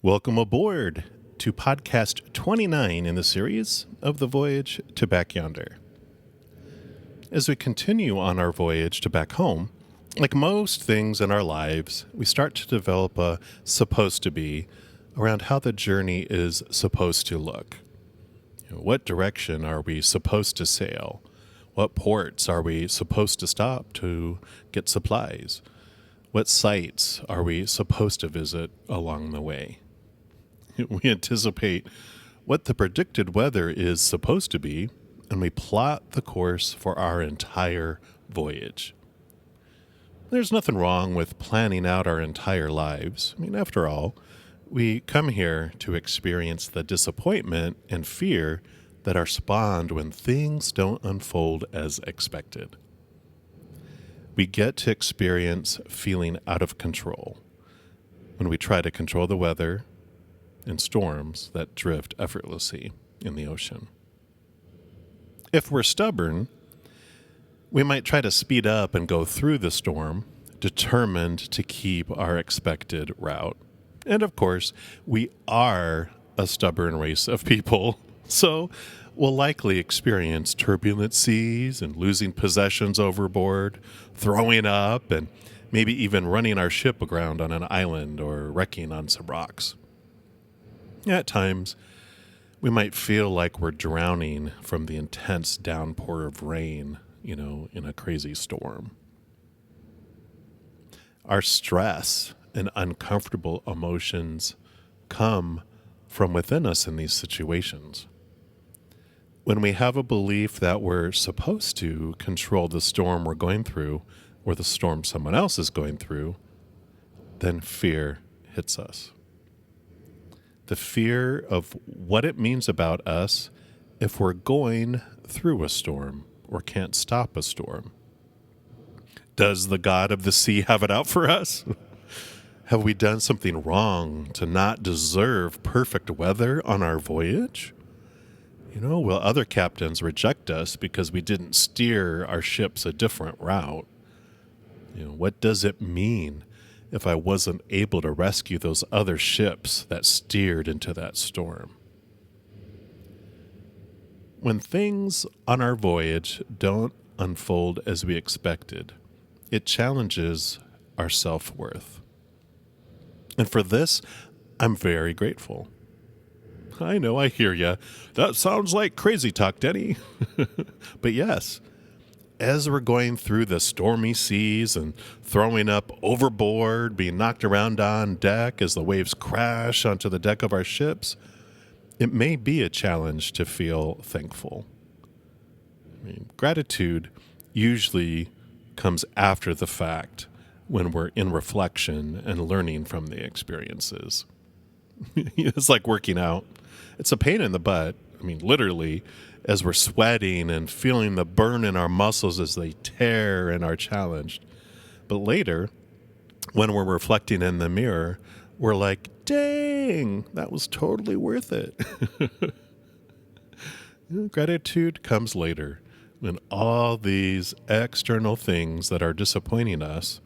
Welcome aboard to podcast 29 in the series of the Voyage to Back Yonder. As we continue on our voyage to back home, like most things in our lives, we start to develop a supposed to be around how the journey is supposed to look. What direction are we supposed to sail? What ports are we supposed to stop to get supplies? What sites are we supposed to visit along the way? We anticipate what the predicted weather is supposed to be, and we plot the course for our entire voyage. There's nothing wrong with planning out our entire lives. After all, we come here to experience the disappointment and fear that are spawned when things don't unfold as expected. We get to experience feeling out of control when we try to control the weather and storms that drift effortlessly in the ocean. If we're stubborn, we might try to speed up and go through the storm, determined to keep our expected route. And of course, we are a stubborn race of people, so we'll likely experience turbulent seas and losing possessions overboard, throwing up, and maybe even running our ship aground on an island or wrecking on some rocks. At times, we might feel like we're drowning from the intense downpour of rain, in a crazy storm. Our stress and uncomfortable emotions come from within us in these situations. When we have a belief that we're supposed to control the storm we're going through or the storm someone else is going through, then fear hits us. The fear of what it means about us if we're going through a storm or can't stop a storm. Does the God of the sea have it out for us? Have we done something wrong to not deserve perfect weather on our voyage? Will other captains reject us because we didn't steer our ships a different route? What does it mean if I wasn't able to rescue those other ships that steered into that storm? When things on our voyage don't unfold as we expected, it challenges our self-worth. And for this, I'm very grateful. I know, I hear ya. That sounds like crazy talk, Denny. But yes, as we're going through the stormy seas and throwing up overboard, being knocked around on deck as the waves crash onto the deck of our ships, it may be a challenge to feel thankful. Gratitude usually comes after the fact when we're in reflection and learning from the experiences. It's like working out. It's a pain in the butt. Literally, as we're sweating and feeling the burn in our muscles as they tear and are challenged. But later, when we're reflecting in the mirror, we're like, dang, that was totally worth it. Gratitude comes later when all these external things that are disappointing us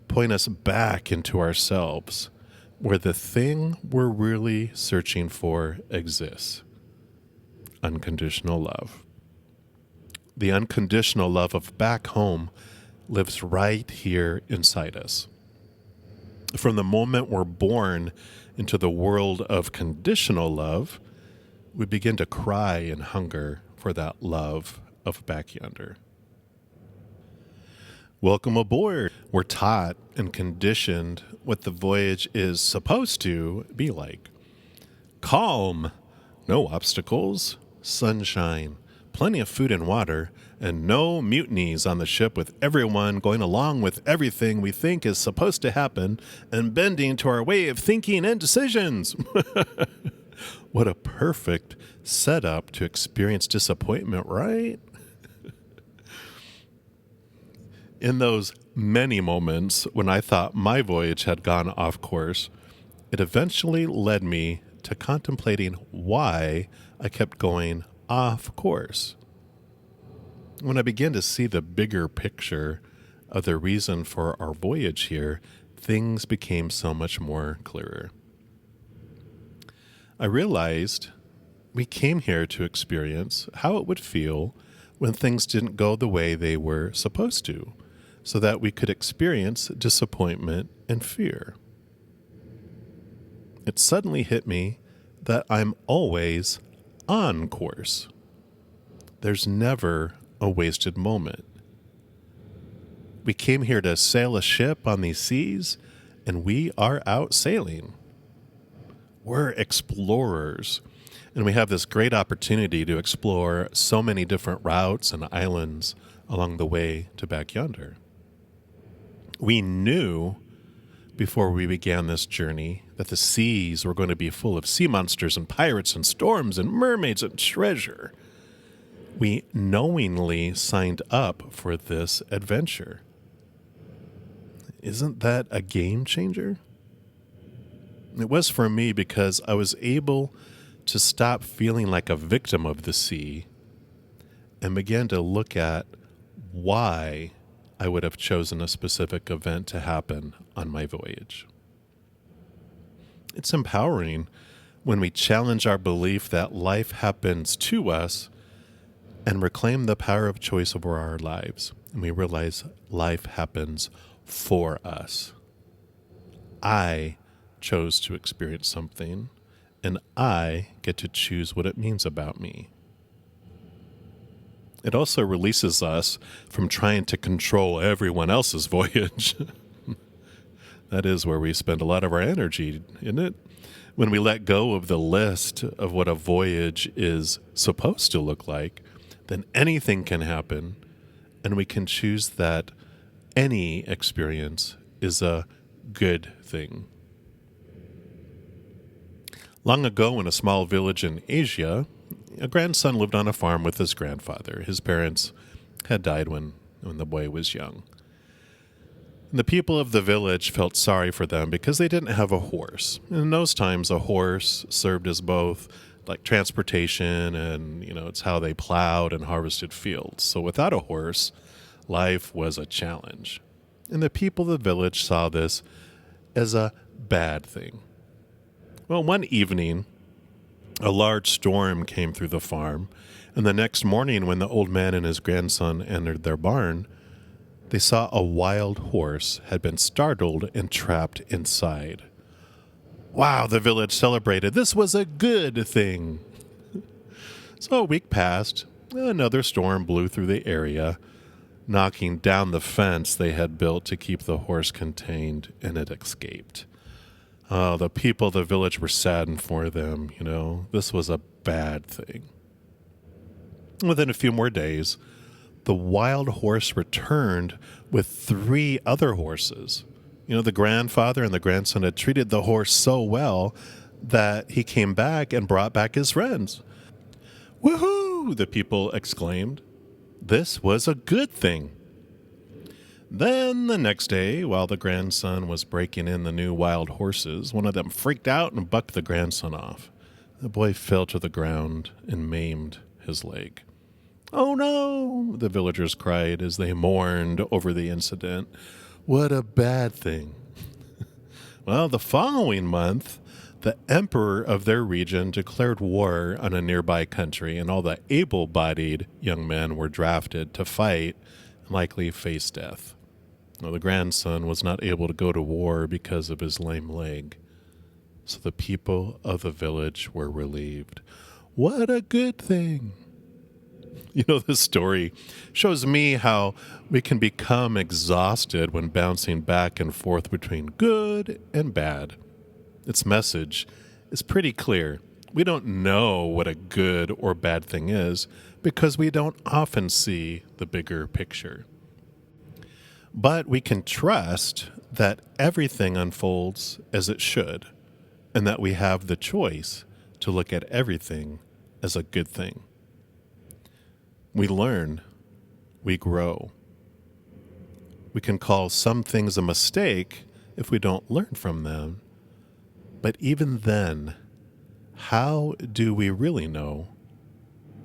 point us back into ourselves, where the thing we're really searching for exists. Unconditional love. The unconditional love of back home lives right here inside us. From the moment we're born into the world of conditional love, we begin to cry and hunger for that love of back yonder. Welcome aboard. We're taught and conditioned what the voyage is supposed to be like. Calm, no obstacles, sunshine, plenty of food and water, and no mutinies on the ship, with everyone going along with everything we think is supposed to happen and bending to our way of thinking and decisions. What a perfect setup to experience disappointment, right? In those many moments when I thought my voyage had gone off course, it eventually led me to contemplating why I kept going off course. When I began to see the bigger picture of the reason for our voyage here, things became so much more clearer. I realized we came here to experience how it would feel when things didn't go the way they were supposed to, so that we could experience disappointment and fear. It suddenly hit me that I'm always on course. There's never a wasted moment. We came here to sail a ship on these seas, and we are out sailing. We're explorers, and we have this great opportunity to explore so many different routes and islands along the way to back yonder. We knew before we began this journey that the seas were going to be full of sea monsters and pirates and storms and mermaids and treasure. We knowingly signed up for this adventure. Isn't that a game changer? It was for me because I was able to stop feeling like a victim of the sea and began to look at why I would have chosen a specific event to happen on my voyage. It's empowering when we challenge our belief that life happens to us and reclaim the power of choice over our lives. And we realize life happens for us. I chose to experience something, and I get to choose what it means about me. It also releases us from trying to control everyone else's voyage. That is where we spend a lot of our energy, isn't it? When we let go of the list of what a voyage is supposed to look like, then anything can happen, and we can choose that any experience is a good thing. Long ago, in a small village in Asia, a grandson lived on a farm with his grandfather. His parents had died when the boy was young. And the people of the village felt sorry for them because they didn't have a horse. In those times, a horse served as both like transportation and, it's how they plowed and harvested fields. So without a horse, life was a challenge. And the people of the village saw this as a bad thing. Well, one evening, a large storm came through the farm, and the next morning when the old man and his grandson entered their barn, they saw a wild horse had been startled and trapped inside. Wow, the village celebrated. This was a good thing. So a week passed. Another storm blew through the area, knocking down the fence they had built to keep the horse contained, and it escaped. Oh, the people of the village were saddened for them, This was a bad thing. Within a few more days, the wild horse returned with 3 other horses. The grandfather and the grandson had treated the horse so well that he came back and brought back his friends. Woohoo! The people exclaimed. This was a good thing. Then the next day, while the grandson was breaking in the new wild horses, one of them freaked out and bucked the grandson off. The boy fell to the ground and maimed his leg. Oh no, the villagers cried as they mourned over the incident. What a bad thing. Well, the following month, the emperor of their region declared war on a nearby country, and all the able-bodied young men were drafted to fight and likely face death. Now, the grandson was not able to go to war because of his lame leg, so the people of the village were relieved. What a good thing. This story shows me how we can become exhausted when bouncing back and forth between good and bad. Its message is pretty clear. We don't know what a good or bad thing is because we don't often see the bigger picture. But we can trust that everything unfolds as it should, and that we have the choice to look at everything as a good thing. We learn, we grow. We can call some things a mistake if we don't learn from them. But even then, how do we really know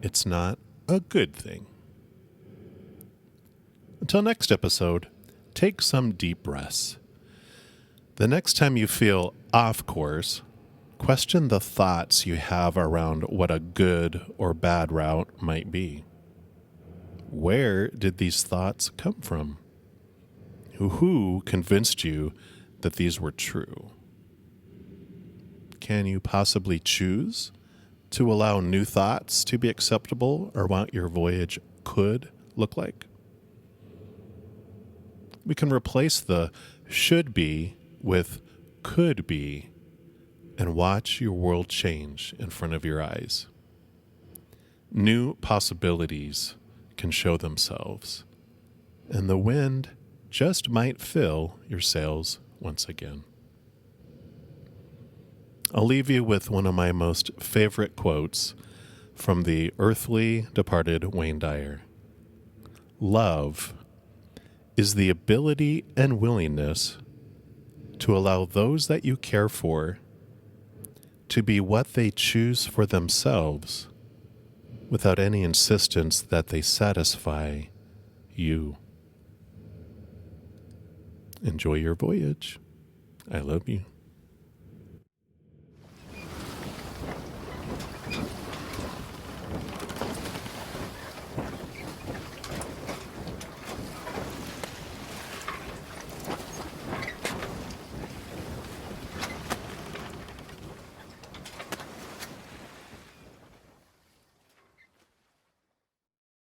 it's not a good thing? Until next episode, take some deep breaths. The next time you feel off course, Question the thoughts you have around what a good or bad route might be. Where did these thoughts come from? Who convinced you that these were true? Can you possibly choose to allow new thoughts to be acceptable or what your voyage could look like? We can replace the should be with could be and watch your world change in front of your eyes. New possibilities can show themselves, and the wind just might fill your sails once again. I'll leave you with one of my most favorite quotes from the earthly departed Wayne Dyer. Love is the ability and willingness to allow those that you care for to be what they choose for themselves without any insistence that they satisfy you. Enjoy your voyage. I love you.